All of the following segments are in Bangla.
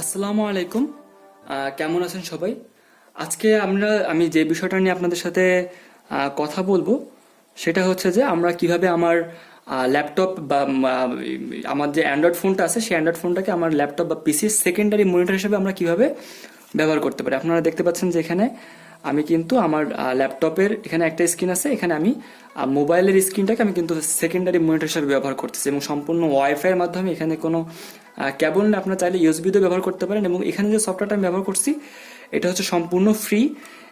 আসসালামু আলাইকুম। কেমন আছেন সবাই? আজকে আমি যে বিষয়টা নিয়ে আপনাদের সাথে কথা বলবো সেটা হচ্ছে যে আমরা কিভাবে আমার ল্যাপটপ বা আমার যে অ্যান্ড্রয়েড ফোনটা আছে সেই অ্যান্ড্রয়েড ফোনটাকে আমার ল্যাপটপ বা পিসির সেকেন্ডারি মনিটর হিসেবে আমরা কিভাবে ব্যবহার করতে পারি। আপনারা দেখতে পাচ্ছেন যে এখানে আমি কিন্তু আমার ল্যাপটপের এখানে একটা স্ক্রিন আছে, এখানে আমি মোবাইলের স্ক্রিনটাকে আমি কিন্তু সেকেন্ডারি মনিটর হিসেবে ব্যবহার করতেছি এবং সম্পূর্ণ ওয়াইফাই এর মাধ্যমে। এখানে কোনো কেবল না, আপনারা চাইলে ইউএসবি দিয়ে ব্যবহার করতে পারেন। এবং এখানে যে সফটওয়্যারটা আমি ব্যবহার করছি এটা হচ্ছে সম্পূর্ণ ফ্রি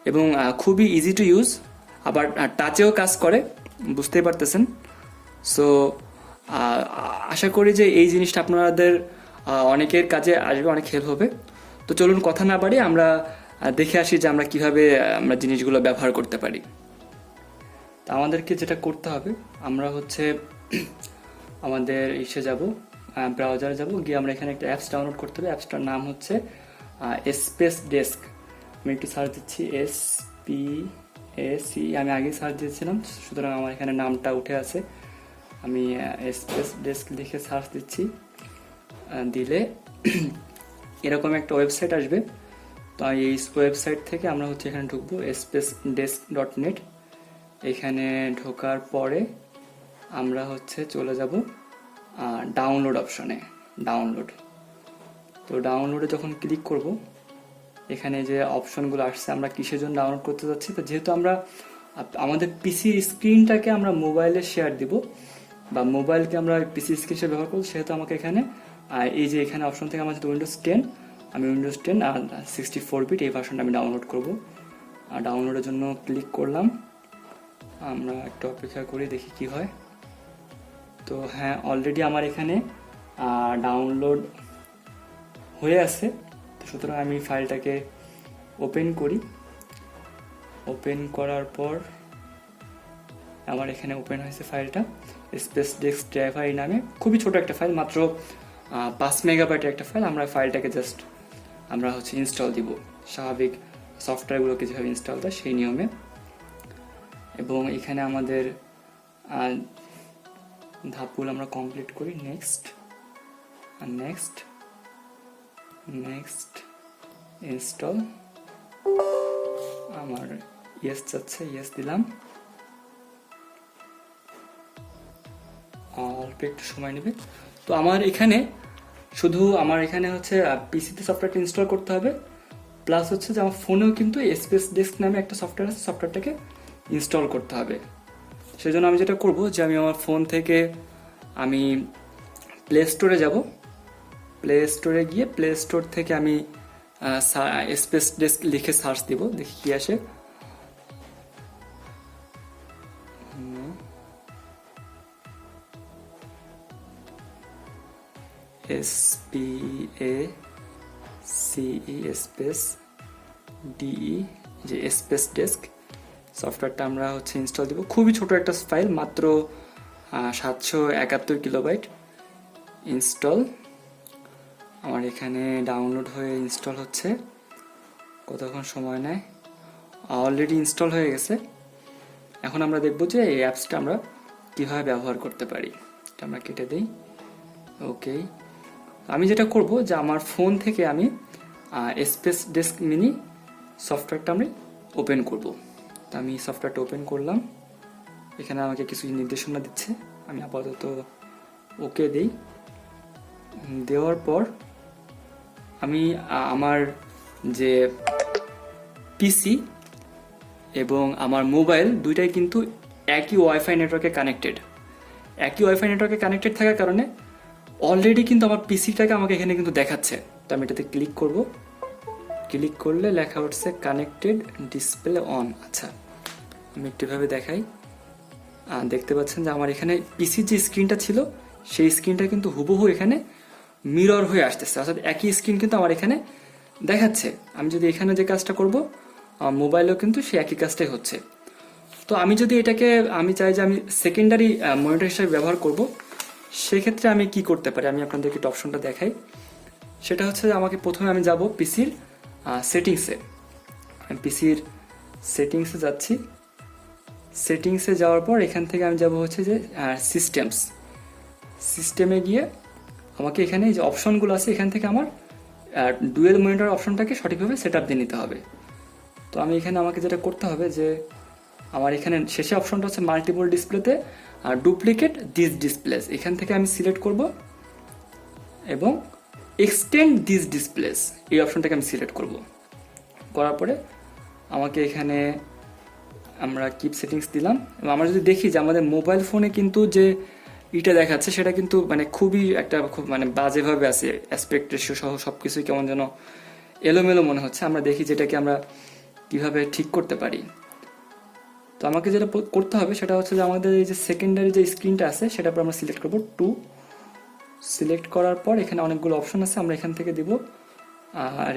এবং খুবই ইজি টু ইউজ, আবার টাচেও কাজ করে, বুঝতেই পারতেছেন। সো আশা করি যে এই জিনিসটা আপনাদের অনেকের কাজে আসবে, অনেক হেল্প হবে। তো চলুন কথা না বাড়িয়ে আমরা দেখে আসি যে আমরা কিভাবে আমরা জিনিসগুলো ব্যবহার করতে পারি। তা আমাদেরকে যেটা করতে হবে, আমরা হচ্ছে আমাদের ইসে যাব, ব্রাউজারে যাব, গিয়ে আমরা এখানে একটা অ্যাপস ডাউনলোড করতে হবে। অ্যাপসটার নাম হচ্ছে স্পেস ডেস্ক। আমি একটু সার্চ দিচ্ছি, SPAC, আমি আগে সার্চ দিয়েছিলাম, সুতরাং আমার এখানে নামটা উঠে আছে। আমি স্পেস ডেস্ক লিখে সার্চ দিচ্ছি, দিলে এরকম একটা ওয়েবসাইট আসবে। তো এই ওয়েবসাইট থেকে আমরা হচ্ছে এখানে ঢুকবো, spacedesk.net। এখানে ঢোকার পরে আমরা হচ্ছে চলে যাব ডাউনলোড অপশনে। তো ডাউনলোডে যখন ক্লিক করব, এখানে যে অপশনগুলো আসছে আমরা কিসের জন্য ডাউনলোড করতে যাচ্ছি, তো যেহেতু আমরা আমাদের পিসির স্ক্রিনটাকে আমরা মোবাইলে শেয়ার দিব বা মোবাইলকে আমরা পিসি স্ক্রিন হিসেবে ব্যবহার করবো, সেহেতু আমাকে এখানে এই যে এখানে অপশন থেকে আমার যেহেতু উইন্ডোজ 10, আমি উইন্ডোজ 10 আর 64 বিট এই ভার্সনটা আমি ডাউনলোড করব। আর ডাউনলোডের জন্য ক্লিক করলাম, আমরা একটু অপেক্ষা করি দেখি কি হয়। তো হ্যাঁ, অলরেডি আমার এখানে ডাউনলোড হয়ে আছে। তো সুতরাং আমি ফাইলটাকে ওপেন করি। ওপেন করার পর আমার এখানে ওপেন হয়েছে ফাইলটা, স্পেস ডেস্ক ড্রাইভার এই নামে। খুবই ছোট একটা ফাইল, মাত্র 5 মেগাবাইটের একটা ফাইল। আমরা ফাইলটাকে জাস্ট আমরা হচ্ছে ইনস্টল দিব, স্বাভাবিক সফটওয়্যারগুলোকে যেভাবে ইনস্টল দেয় সেই নিয়মে। এবং এখানে আমাদের ধাপগুলো আমরা কমপ্লিট করি। Next install. আমার ইয়েস চাচ্ছে, ইয়েস দিলাম। অল্প একটু সময় নেবে। তো আমার এখানে হচ্ছে পিসিতে সফটওয়্যারটা ইনস্টল করতে হবে, প্লাস হচ্ছে যে আমার ফোনেও কিন্তু স্পেস ডেস্ক নামে একটা সফটওয়্যার আছে, সফটওয়্যারটাকে ইনস্টল করতে হবে। সেই জন্য আমি যেটা করব যে আমি আমার ফোন থেকে আমি প্লে স্টোরে যাব। প্লে স্টোরে গিয়ে প্লে স্টোর থেকে আমি স্পেস ডেস্ক লিখে সার্চ দিব, দেখি কি আসে। SPACE স্পেস DE, যে স্পেস ডেস্ক সফটওয়্যারটা আমরা হচ্ছে ইনস্টল দিব। খুবই ছোট একটা ফাইল, মাত্র 771 কিলোবাইট। ইনস্টল আমার এখানে ডাউনলোড হয়ে ইনস্টল হচ্ছে, কতক্ষণ সময় নেয়। অলরেডি ইনস্টল হয়ে গেছে। এখন আমরা দেখব যে এই অ্যাপসটা আমরা কীভাবে ব্যবহার করতে পারি। এটা আমরা কেটে দিই। ওকে, আমি যেটা করব যে আমার ফোন থেকে আমি স্পেস ডেস্ক মিনি সফটওয়্যারটা আমি ওপেন করব। তো আমি সফটওয়্যারটা ওপেন করলাম। এখানে আমাকে কিছু নির্দেশনা দিচ্ছে, আমি আপাতত ওকে দিই। দেওয়ার পর আমি আমার যে পিসি এবং আমার মোবাইল দুইটাই কিন্তু একই ওয়াইফাই নেটওয়ার্কে কানেক্টেড থাকার কারণে অলরেডি কিন্তু আমার পিসিটাকে আমাকে এখানে কিন্তু দেখাচ্ছে। তো আমি এটাতে ক্লিক করব। ক্লিক করলে লেখা উঠছে কানেক্টেড ডিসপ্লে অন। আচ্ছা, আমি একটু ভাবে দেখাই। দেখতে পাচ্ছেন যে আমার এখানে পিসির যে স্ক্রিনটা ছিল সেই স্ক্রিনটা কিন্তু হুবহু এখানে মিরর হয়ে আসতেছে, অর্থাৎ একই স্ক্রিন কিন্তু আমার এখানে দেখাচ্ছে। আমি যদি এখানে যে কাজটা করব, মোবাইলেও কিন্তু সেই একই কাজটাই হচ্ছে। তো আমি যদি এটাকে আমি চাই যে আমি সেকেন্ডারি মনিটর হিসেবে ব্যবহার করব, সেক্ষেত্রে আমি কি করতে পারি, আমি আপনাদেরকে একটু অপশনটা দেখাই। সেটা হচ্ছে যে আমাকে প্রথমে আমি যাব পিসির সেটিংসে। আমি পিসির সেটিংসে যাচ্ছি। সেটিংসে যাওয়ার পর এখান থেকে আমি যাব হচ্ছে যে সিস্টেমে গিয়ে আমাকে এখানে যে অপশনগুলো আছে এখান থেকে আমার ডুয়েল মনিটর অপশনটাকে সঠিকভাবে সেট আপ দিয়ে নিতে হবে। তো আমি এখানে আমাকে যেটা করতে হবে যে আমার এখানে শেষে অপশনটা হচ্ছে মাল্টিপল ডিসপ্লেতে আর ডুপ্লিকেট দিস ডিসপ্লেস, এখান থেকে আমি সিলেক্ট করব এবং এক্সটেন্ড দিস ডিসপ্লেস এই অপশনটাকে আমি সিলেক্ট করব। করার পরে আমাকে এখানে আমরা কিপ সেটিংস দিলাম এবং আমরা যদি দেখি যে আমাদের মোবাইল ফোনে কিন্তু যে এটা দেখাচ্ছে সেটা কিন্তু মানে খুবই একটা খুব মানে বাজেভাবে আছে, অ্যাসপেক্ট রেশিও সহ সব কিছুই কেমন যেন এলোমেলো মনে হচ্ছে। আমরা দেখি যেটাকে আমরা কিভাবে ঠিক করতে পারি। তো আমাকে যেটা করতে হবে সেটা হচ্ছে যে আমাদের এই যে সেকেন্ডারি যে স্ক্রিনটা আছে সেটার পর আমরা সিলেক্ট করব টু। সিলেক্ট করার পর এখানে অনেকগুলো অপশন আছে, আমরা এখান থেকে দিব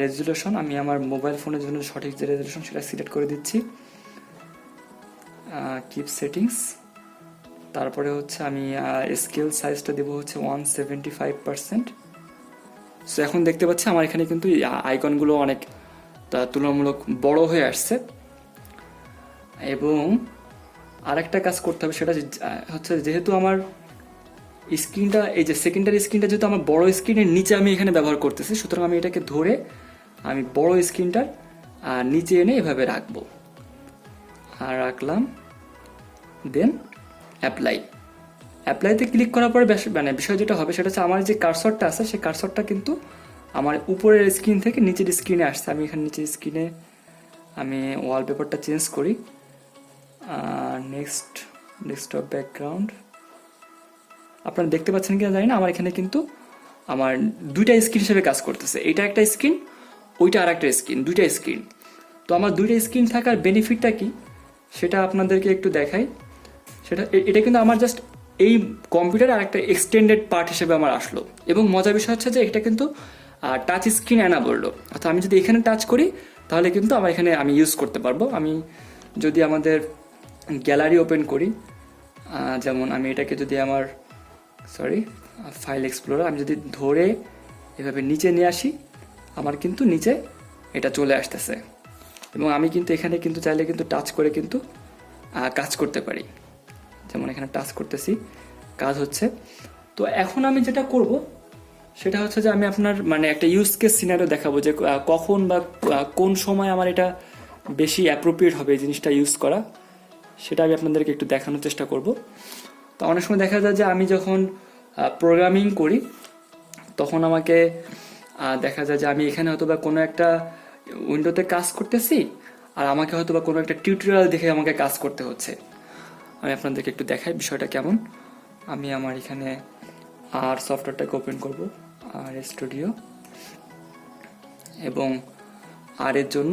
রেজুলেশন। আমি আমার মোবাইল ফোনের জন্য সঠিক যে রেজুলেশন সেটা সিলেক্ট করে দিচ্ছি। কিপ সেটিংস, তারপরে হচ্ছে আমি স্কেল সাইজটা দেবো হচ্ছে 175%। সো এখন দেখতে পাচ্ছি আমার এখানে কিন্তু আইকনগুলো অনেক তুলনামূলক বড় হয়ে আসছে। এবং আরেকটা কাজ করতে হবে সেটা হচ্ছে যেহেতু আমার স্ক্রিনটা এই যে সেকেন্ডারি স্ক্রিনটা যেহেতু আমার বড় স্ক্রিনের নিচে আমি এখানে ব্যবহার করতেছি, সুতরাং আমি এটাকে ধরে আমি বড় স্ক্রিনটার নিচে এনে এভাবে রাখবো। আর রাখলাম, দেন অ্যাপ্লাইতে ক্লিক করার পরে মানে বিষয় যেটা হবে সেটা হচ্ছে আমার যে কার্সরটা আছে সেই কার্সরটা কিন্তু আমার উপরের স্ক্রিন থেকে নিচের স্ক্রিনে আসছে। আমি এখানে নিচের স্ক্রিনে আমি ওয়ালপেপারটা চেঞ্জ করি। নেক্সট ডেস্কটপ ব্যাকগ্রাউন্ড, আপনারা দেখতে পাচ্ছেন কিনা জানি না, আমার এখানে কিন্তু আমার দুইটা স্ক্রিন হিসেবে কাজ করতেছে। এটা একটা স্ক্রিন, ওইটা আর একটা স্ক্রিন, দুইটা স্ক্রিন। তো আমার দুইটা স্ক্রিন থাকার বেনিফিটটা কি সেটা আপনাদেরকে একটু দেখাই। সেটা এটা কিন্তু আমার জাস্ট এই কম্পিউটার আর একটা এক্সটেন্ডেড পার্ট হিসেবে আমার আসলো। এবং মজার বিষয় হচ্ছে যে এটা কিন্তু টাচ স্ক্রিন অ্যানাবলড, অর্থাৎ আমি যদি এখানে টাচ করি তাহলে কিন্তু আমার এখানে আমি ইউজ করতে পারবো। আমি যদি আমাদের গ্যালারি ওপেন করি, যেমন আমি এটাকে যদি আমার ফাইল এক্সপ্লোরার আমি যদি ধরে এভাবে নিচে নিয়ে আসি, আমার কিন্তু নিচে এটা চলে আসতেছে। এবং আমি কিন্তু এখানে কিন্তু চাইলে কিন্তু টাচ করে কিন্তু কাজ করতে পারি। যেমন এখানে টাচ করতেছি, কাজ হচ্ছে। তো এখন আমি যেটা করব সেটা হচ্ছে যে আমি আপনার মানে একটা ইউজ কেস সিনারিও দেখাবো যে কখন বা কোন সময় আমার এটা বেশি অ্যাপ্রোপ্রিয়েট হবে এই জিনিসটা ইউজ করা, সেটা আমি আপনাদেরকে একটু দেখানোর চেষ্টা করব। তো অনেক সময় দেখা যায় যে আমি যখন প্রোগ্রামিং করি তখন আমাকে দেখা যায় যে আমি এখানে হয়তো বা কোনো একটা উইন্ডোতে কাজ করতেছি আর আমাকে হয়তো বা কোনো একটা টিউটোরিয়াল দেখে আমাকে কাজ করতে হচ্ছে। আমি আপনাদেরকে একটু দেখাই বিষয়টা কেমন। আমি আমার এখানে আর সফটওয়্যারটাকে ওপেন করব, আর স্টুডিও, এবং আর এর জন্য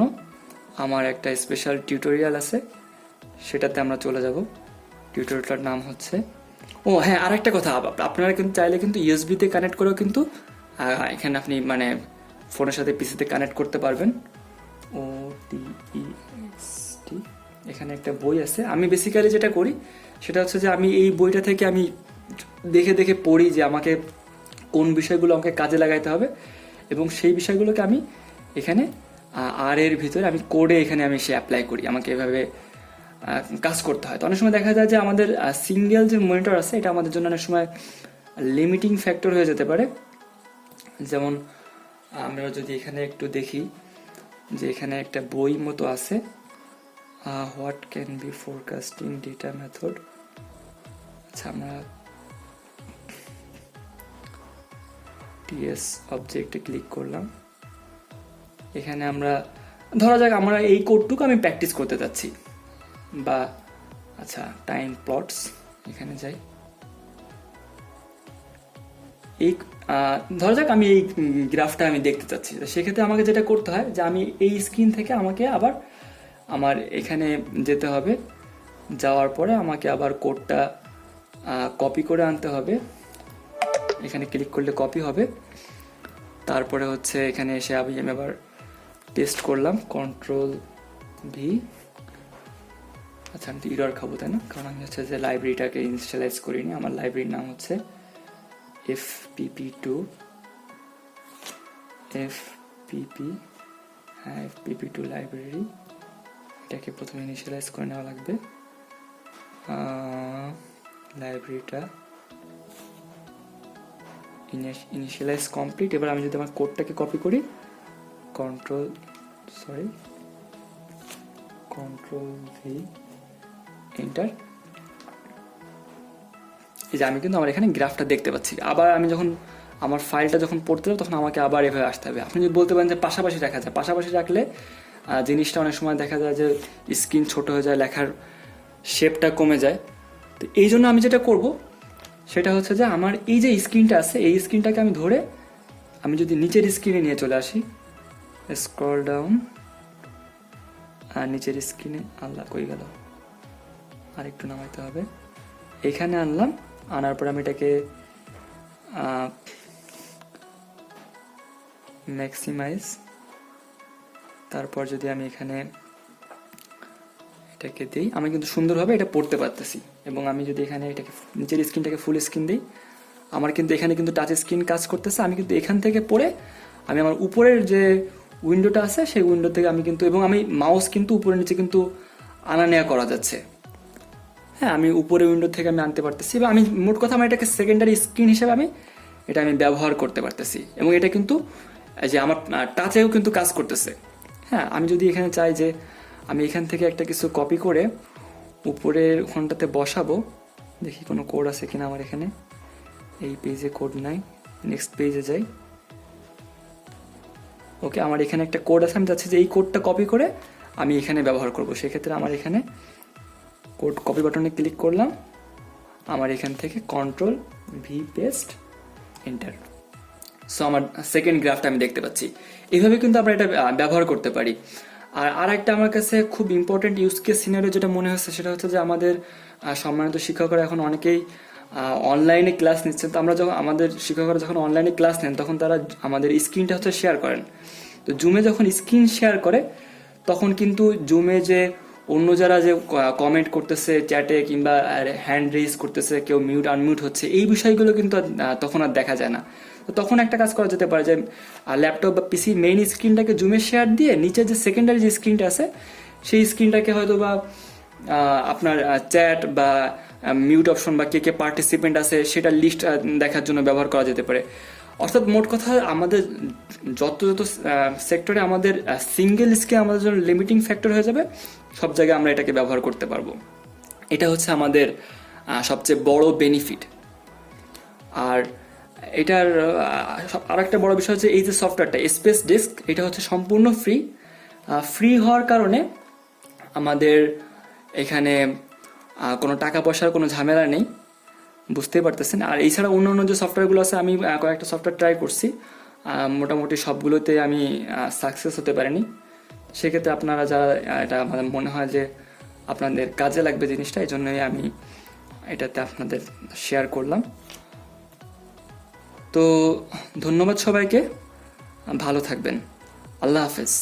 আমার একটা স্পেশাল টিউটোরিয়াল আছে, সেটাতে আমরা চলে যাব। টিউটোরিয়ালটার নাম হচ্ছে, ও হ্যাঁ আরেকটা কথা, আপনারা কিন্তু চাইলে কিন্তু ইউএসবিতে কানেক্ট করেও কিন্তু এখানে আপনি মানে ফোনের সাথে পিসিতে কানেক্ট করতে পারবেন। OTEXT, এখানে একটা বই আছে। আমি বেসিক্যালি যেটা করি সেটা হচ্ছে যে আমি এই বইটা থেকে আমি দেখে দেখে পড়ি যে আমাকে কোন বিষয়গুলো আমাকে কাজে লাগাইতে হবে, এবং সেই বিষয়গুলোকে আমি এখানে আর এর ভিতরে আমি কোডে এখানে আমি সে অ্যাপ্লাই করি, আমাকে এভাবে কাজ করতে হয়। তো অনেক সময় দেখা যায় যে আমাদের সিঙ্গেল যে মনিটর আছে এটা আমাদের জন্য অনেক সময় লিমিটিং ফ্যাক্টর হয়ে যেতে পারে। যেমন আমরা যদি এখানে একটু দেখি যে এখানে একটা বই মতো আছে, what can be forecasting data method. আচ্ছা, আমরা টিএস অবজেক্টে ক্লিক করলাম। এখানে আমরা ধরা যাক আমরা এই কোডটুকু আমি প্র্যাকটিস করতে যাচ্ছি, বা আচ্ছা টাইম প্লটস, এখানে যাই। এই ধরা যাক আমি এই গ্রাফটা আমি দেখতে চাচ্ছি, সেক্ষেত্রে আমাকে যেটা করতে হয় যে আমি এই স্ক্রিন থেকে আমাকে আবার আমার এখানে যেতে হবে, যাওয়ার পরে আমাকে আবার কোডটা কপি করে আনতে হবে। এখানে ক্লিক করলে কপি হবে। তারপরে হচ্ছে এখানে এসে আমি আবার টেস্ট করলাম, Ctrl+V। আচ্ছা, আমি তো ইরর খাবো তাই না, কারণ আমি হচ্ছে যে লাইব্রেরিটাকে ইনস্টলাইজ করিনি। আমার লাইব্রেরির নাম হচ্ছে FPP2, FPP2 লাইব্রেরি। এটাকে প্রথমে ইনিশিয়ালাইজ করে নেওয়া লাগবে। লাইব্রেরিটা ইনিশিয়ালাইজ কমপ্লিট। এবার আমি যদি আমার কোডটাকে কপি করি, কন্ট্রোল ভি এন্টার, এই যে আমি কিন্তু আমার এখানে গ্রাফটা দেখতে পাচ্ছি। আবার আমি যখন আমার ফাইলটা যখন পড়তে যাবো তখন আমাকে আবার এভাবে আসতে হবে। আপনি যদি বলতে পারেন যে পাশাপাশি রাখা যায়, পাশাপাশি রাখলে জিনিসটা অনেক সময় দেখা যায় যে স্ক্রিন ছোট হয়ে যায়, লেখার শেপটা কমে যায়। তো এই জন্য আমি যেটা করব সেটা হচ্ছে যে আমার এই যে স্ক্রিনটা আছে, এই স্ক্রিনটাকে আমি ধরে আমি যদি নিচের স্ক্রিনে নিয়ে চলে আসি, স্ক্রল ডাউন, আর নিচের স্ক্রিনে আল্লাহ কই গেল, আর একটু নামাইতে হবে, এখানে আনলাম। আনার পর আমি এটাকে ম্যাক্সিমাইজ, তারপর যদি আমি এখানে এটাকে দিই, আমি কিন্তু সুন্দরভাবে এটা পড়তে পারতেছি। এবং আমি যদি এখানে এটাকে নিচের স্ক্রিনটাকে ফুল স্ক্রিন দিই, আমার কিন্তু এখানে কিন্তু টাচ স্ক্রিন কাজ করতেছে। আমি কিন্তু এখান থেকে পড়ে আমি আমার উপরের যে উইন্ডোটা আছে সেই উইন্ডো থেকে আমি কিন্তু, এবং আমি মাউস কিন্তু উপরে নিচে কিন্তু আনা নেওয়া করা যাচ্ছে। হ্যাঁ, আমি উপরে উইন্ডো থেকে আমি আনতে পারতেছি, বা আমি মোট কথা আমার এটাকে সেকেন্ডারি স্ক্রিন হিসেবে এটা আমি ব্যবহার করতে পারতেছি। এবং এটা কিন্তু যে আমার টাচেও কিন্তু কাজ করতেছে। হ্যাঁ, আমি যদি এখানে চাই যে আমি এখান থেকে একটা কিছু কপি করে উপরের ওখানটাতে বসাবো, দেখি কোনো কোড আছে কিনা আমার এখানে। এই পেজে কোড নাই, নেক্সট পেজে যাই। ওকে, আমার এখানে একটা কোড আছে, আমি চাচ্ছি যে এই কোডটা কপি করে আমি এখানে ব্যবহার করব। সেক্ষেত্রে আমার এখানে কোড কপি বাটনে ক্লিক করলাম, আমার এখান থেকে control V paste enter. So আমার সেকেন্ড গ্রাফটা আমি দেখতে পাচ্ছি। এইভাবে কিন্তু আমরা এটা ব্যবহার করতে পারি। আর একটা আমার কাছে খুব ইম্পর্টেন্ট ইউজ কেস সিনারিও যেটা মনে হচ্ছে সেটা হচ্ছে যে আমাদের সম্মানিত শিক্ষকরা এখন অনেকেই অনলাইনে ক্লাস নিচ্ছেন। তো আমরা যখন আমাদের শিক্ষকরা যখন অনলাইনে ক্লাস নেন তখন তারা আমাদের স্ক্রিনটা হচ্ছে শেয়ার করেন। তো জুমে যখন স্ক্রিন শেয়ার করে তখন কিন্তু জুমে যে অন্য যারা যে কমেন্ট করতেছে চ্যাটে কিংবা হ্যান্ড রেজ করতেছে, কেউ মিউট আনমিউট হচ্ছে, এই বিষয়গুলো কিন্তু তখন আর দেখা যায় না। তো তখন একটা কাজ করা যেতে পারে যে ল্যাপটপ বা পিসি মেইন স্ক্রিনটাকে জুমে শেয়ার দিয়ে নিচে যে সেকেন্ডারি যে স্ক্রিনটা আছে সেই স্ক্রিনটাকে হয়তো বা আপনার চ্যাট বা মিউট অপশন বা কে কে পার্টিসিপেন্ট আছে সেটা লিস্ট দেখার জন্য ব্যবহার করা যেতে পারে। অর্থাৎ মোট কথা আমাদের যত সেক্টরে আমাদের সিঙ্গেল স্ক্রিন আমাদের জন্য লিমিটিং ফ্যাক্টর হয়ে যাবে, সব জায়গায় আমরা এটাকে ব্যবহার করতে পারবো। এটা হচ্ছে আমাদের সবচেয়ে বড় বেনিফিট। আর এটার আর একটা বড় বিষয় হচ্ছে এই যে সফটওয়্যারটা স্পেস ডেস্ক, এটা হচ্ছে সম্পূর্ণ ফ্রি হওয়ার কারণে আমাদের এখানে কোনো টাকা পয়সার কোনো ঝামেলা নেই, বুঝতেই পারতেছেন। আর এছাড়া অন্য যে সফটওয়্যারগুলো আছে আমি কয়েকটা সফটওয়্যার ট্রাই করছি, মোটামুটি সবগুলোতে আমি সাকসেস হতে পারিনি। সেক্ষেত্রে আপনারা যারা এটা আমাদের মনে হয় যে আপনাদের কাজে লাগবে জিনিসটা, এই জন্যই আমি এটাতে আপনাদের শেয়ার করলাম। তো ধন্যবাদ সবাইকে, ভালো থাকবেন, আল্লাহ হাফেজ।